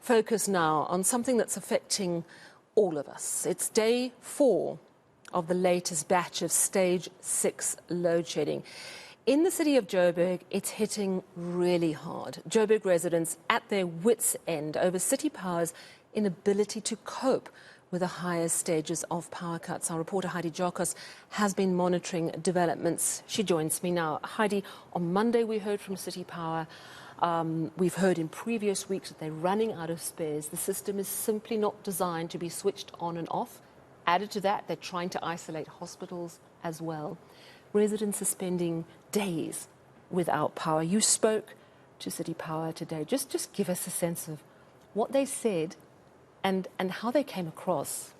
focus now on something that's affecting all of us. It's day 4 of the latest batch of stage 6 load shedding. In the city of Joburg, it's hitting really hard. Joburg residents at their wits' end over City Power's inability to cope with the higher stages of power cuts. Our reporter Heidi Giokos has been monitoring developments. She joins me now. Heidi, on Monday we heard from City Power. We've heard in previous weeks that they're running out of spares. The system is simply not designed to be switched on and off. Added to that, they're trying to isolate hospitals as well. Residents are spending days without power. You spoke to City Power today. Just give us a sense of what they said and how they came across.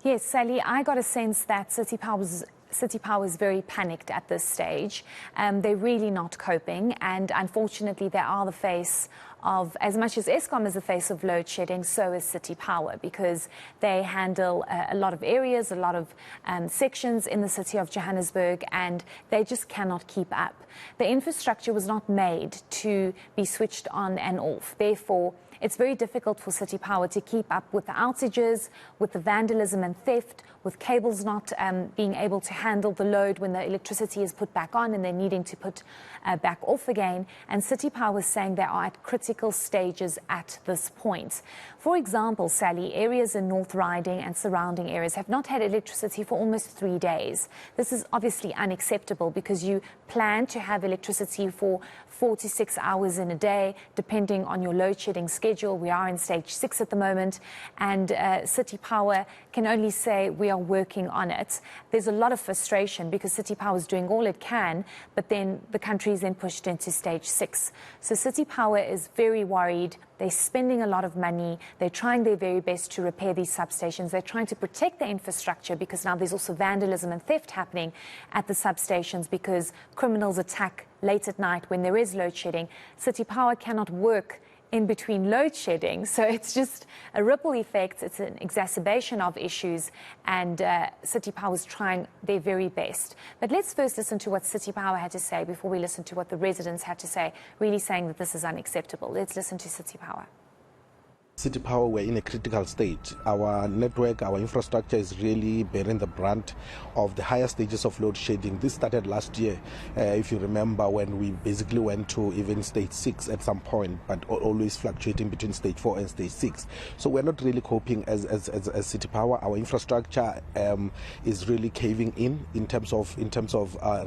Yes, Sally, I got a sense that City Power is very panicked at this stage. They're really not coping, and unfortunately they are the face of, as much as Eskom is the face of load shedding, so is City Power, because they handle a lot of areas, a lot of sections in the city of Johannesburg, and they just cannot keep up. The infrastructure was not made to be switched on and off. Therefore, it's very difficult for City Power to keep up with the outages, with the vandalism and theft, with cables not being able to handle the load when the electricity is put back on and they're needing to put back off again. And City Power is saying they are at critical stages at this point. For example, Sally, areas in North Riding and surrounding areas have not had electricity for almost 3 days. This is obviously unacceptable because you plan to have electricity for 4 to 6 hours in a day, depending on your load shedding schedule. We are in stage 6 at the moment, and City Power can only say we are working on it. There's a lot of frustration because City Power is doing all it can, but then the country is then pushed into stage 6. So City Power is very worried. They're spending a lot of money. They're trying their very best to repair these substations. They're trying to protect the infrastructure because now there's also vandalism and theft happening at the substations because criminals attack late at night when there is load shedding. City Power cannot work in between load shedding, so it's just a ripple effect. It's an exacerbation of issues, and City Power is trying their very best. But let's first listen to what City Power had to say before we listen to what the residents had to say, really saying that this is unacceptable. Let's listen to City Power. City Power, we're in a critical state. Our network, our infrastructure is really bearing the brunt of the higher stages of load shedding. This started last year, if you remember, when we basically went to even stage 6 at some point, but always fluctuating between stage 4 and stage 6. So we're not really coping as City Power. Our infrastructure is really caving in terms of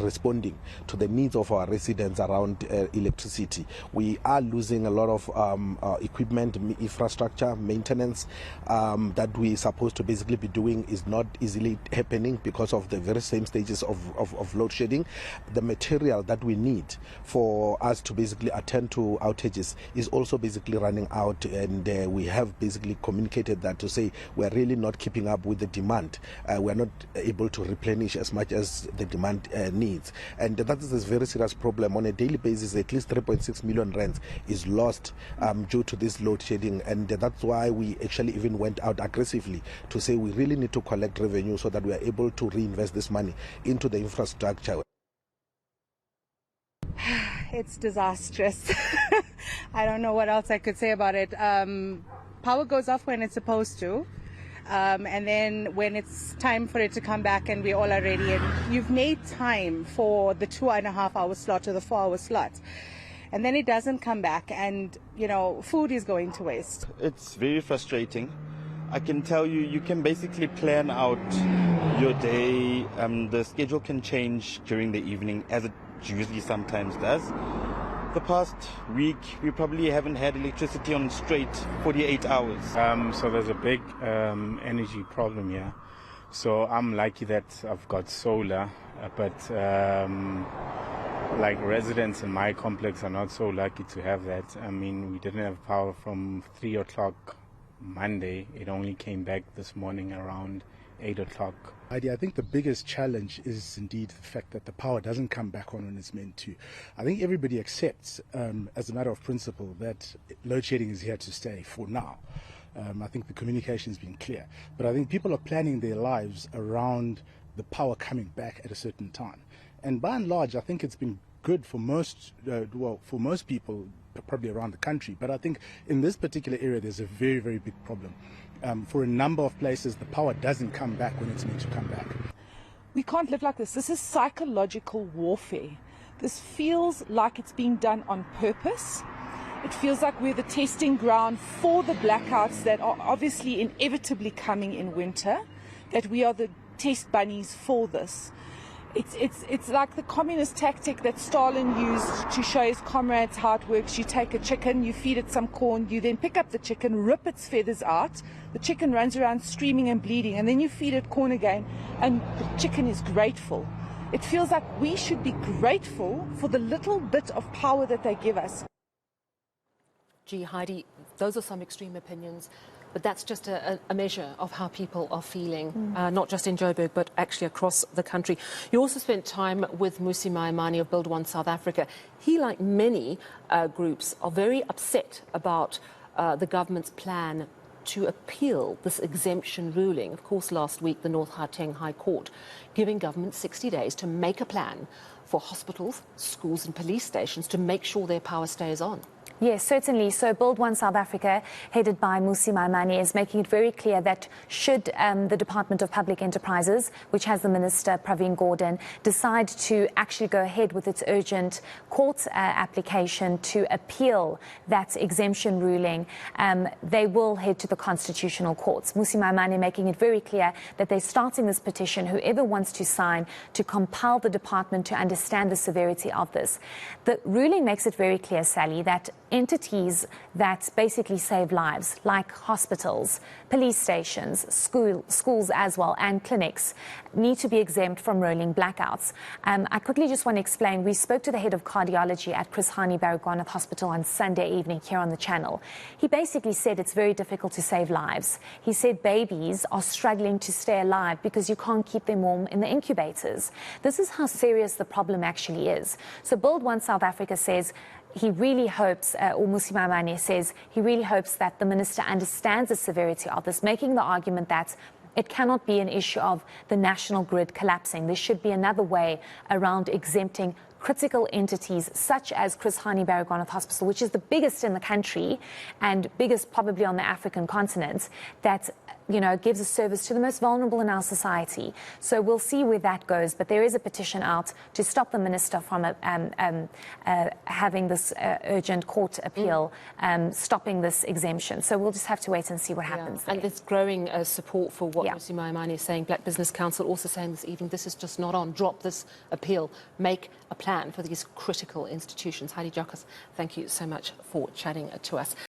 responding to the needs of our residents around electricity. We are losing a lot of equipment, infrastructure, maintenance that we're supposed to basically be doing is not easily happening because of the very same stages of load shedding. The material that we need for us to basically attend to outages is also basically running out, and we have basically communicated that to say we're really not keeping up with the demand. We're not able to replenish as much as the demand needs, and that is a very serious problem. On a daily basis, at least 3.6 million rands is lost due to this load shedding, and that's why we actually even went out aggressively to say we really need to collect revenue so that we are able to reinvest this money into the infrastructure. It's disastrous. I don't know what else I could say about it. Power goes off when it's supposed to, and then when it's time for it to come back and we all are ready, and you've made time for the 2.5-hour slot or the 4-hour slot, and then it doesn't come back, and food is going to waste. It's very frustrating. I can tell you, you can basically plan out your day. The schedule can change during the evening, as it usually sometimes does. The past week, we probably haven't had electricity on straight 48 hours. So there's a big energy problem here. So I'm lucky that I've got solar, but like residents in my complex are not so lucky to have that. I mean, we didn't have power from 3 o'clock Monday. It only came back this morning around 8 o'clock. I think the biggest challenge is indeed the fact that the power doesn't come back on when it's meant to. I think everybody accepts, as a matter of principle, that load shedding is here to stay for now. I think the communication has been clear. But I think people are planning their lives around the power coming back at a certain time. And by and large, I think it's been good for most people probably around the country. But I think in this particular area, there's a very, very big problem. For a number of places, the power doesn't come back when it's meant to come back. We can't live like this. This is psychological warfare. This feels like it's being done on purpose. It feels like we're the testing ground for the blackouts that are obviously inevitably coming in winter, that we are the test bunnies for this. It's like the communist tactic that Stalin used to show his comrades how it works. You take a chicken, you feed it some corn, you then pick up the chicken, rip its feathers out. The chicken runs around screaming and bleeding, and then you feed it corn again, and the chicken is grateful. It feels like we should be grateful for the little bit of power that they give us. Gee, Heidi, those are some extreme opinions. But that's just a measure of how people are feeling, not just in Joburg, but actually across the country. You also spent time with Mmusi Maimane of Build One South Africa. He, like many groups, are very upset about the government's plan to appeal this exemption ruling. Of course, last week, the North Gauteng High Court giving government 60 days to make a plan for hospitals, schools and police stations to make sure their power stays on. Yes, certainly. So Build One South Africa, headed by Mmusi Maimane, is making it very clear that should the Department of Public Enterprises, which has the Minister Pravin Gordhan, decide to actually go ahead with its urgent court application to appeal that exemption ruling, they will head to the constitutional courts. Mmusi Maimane making it very clear that they're starting this petition, whoever wants to sign, to compel the department to understand the severity of this. The ruling makes it very clear, Sally, that entities that basically save lives, like hospitals, police stations, schools as well, and clinics, need to be exempt from rolling blackouts. I quickly just want to explain, we spoke to the head of cardiology at Chris Hani Baragwanath Hospital on Sunday evening here on the channel. He basically said it's very difficult to save lives. He said babies are struggling to stay alive because you can't keep them warm in the incubators. This is how serious the problem actually is. So Build One South Africa says he really hopes, or Mmusi Maimane says, he really hopes that the minister understands the severity of this, making the argument that it cannot be an issue of the national grid collapsing. There should be another way around exempting critical entities such as Chris Hani Baragwanath Hospital, which is the biggest in the country and biggest probably on the African continent, that gives a service to the most vulnerable in our society. So we'll see where that goes. But there is a petition out to stop the minister from having this urgent court appeal, stopping this exemption. So we'll just have to wait and see what happens. And there's growing support for what Mmusi Maimane is saying. Black Business Council also saying this evening, this is just not on. Drop this appeal. Make a plan for these critical institutions. Heidi Giokos, thank you so much for chatting to us.